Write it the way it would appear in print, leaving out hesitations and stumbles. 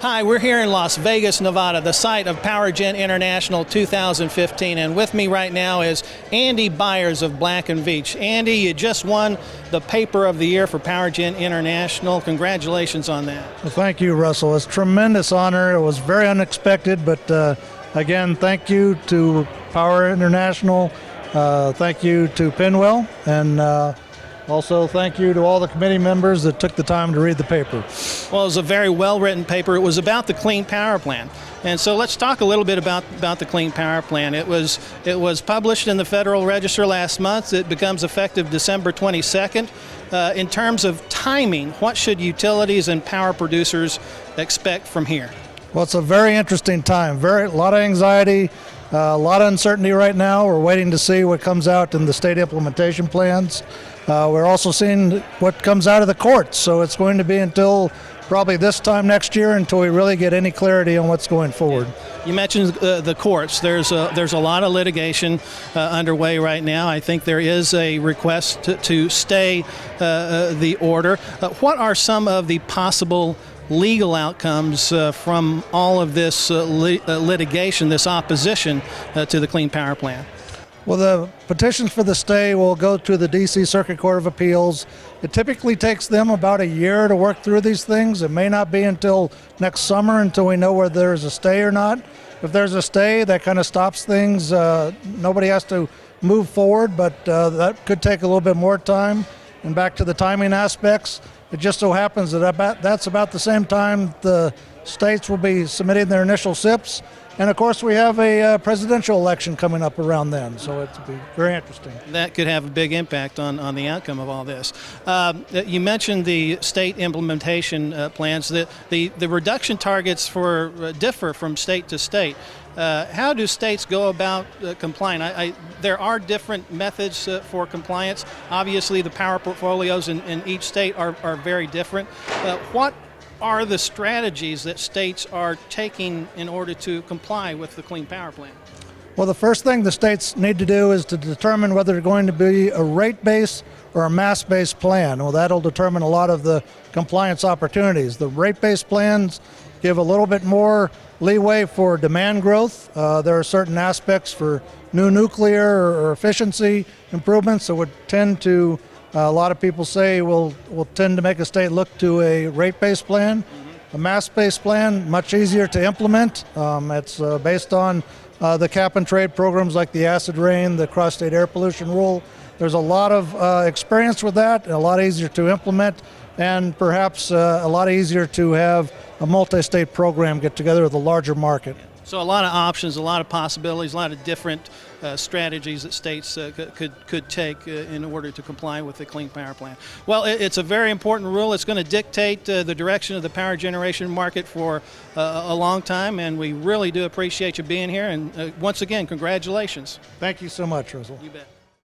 Hi, we're here in Las Vegas, Nevada, the site of PowerGen International 2015, and with me right now is Andy Byers of Black & Veatch. Andy, you just won the Paper of the Year for PowerGen International. Congratulations on that. Well, thank you, Russell. It's a tremendous honor. It was very unexpected, but again, thank you to Power International. Thank you to Pinwell, and also thank you to all the committee members that took the time to read the paper. Well, it was a very well-written paper. It was about the Clean Power Plan. And so let's talk a little bit about the Clean Power Plan. It was published in the Federal Register last month. It becomes effective December 22nd. In terms of timing, what should utilities and power producers expect from here? Well, it's a very interesting time. A lot of anxiety, a lot of uncertainty right now. We're waiting to see what comes out in the state implementation plans. We're also seeing what comes out of the courts, so it's going to be until probably this time next year until we really get any clarity on what's going forward. You mentioned the courts. There's a lot of litigation underway right now. I think there is a request to stay the order. What are some of the possible legal outcomes from all of this litigation, this opposition to the Clean Power Plan? Well, the petitions for the stay will go to the D.C. Circuit Court of Appeals. It typically takes them about a year to work through these things. It may not be until next summer until we know whether there's a stay or not. If there's a stay, that kind of stops things. Nobody has to move forward, but that could take a little bit more time. And back to the timing aspects, it just so happens that that's about the same time the states will be submitting their initial SIPs. And of course, we have a presidential election coming up around then, so it'll be very interesting. That could have a big impact on the outcome of all this. You mentioned the state implementation plans. The reduction targets differ from state to state. How do states go about complying? There are different methods for compliance. Obviously, the power portfolios in each state are very different. What are the strategies that states are taking in order to comply with the Clean Power Plan? Well, the first thing the states need to do is to determine whether they're going to be a rate-based or a mass-based plan. Well, that'll determine a lot of the compliance opportunities. The rate-based plans give a little bit more leeway for demand growth. There are certain aspects for new nuclear or efficiency improvements that would tend to a lot of people say will tend to make a state look to a rate-based plan. A mass-based plan, much easier to implement. It's based on the cap-and-trade programs like the acid rain, the cross-state air pollution rule. There's a lot of experience with that, a lot easier to implement, and perhaps a lot easier to have a multi-state program get together with a larger market. So a lot of options, a lot of possibilities, a lot of different strategies that states could take in order to comply with the Clean Power Plan. Well, it's a very important rule. It's going to dictate the direction of the power generation market for a long time, and we really do appreciate you being here. And once again, congratulations. Thank you so much, Russell. You bet.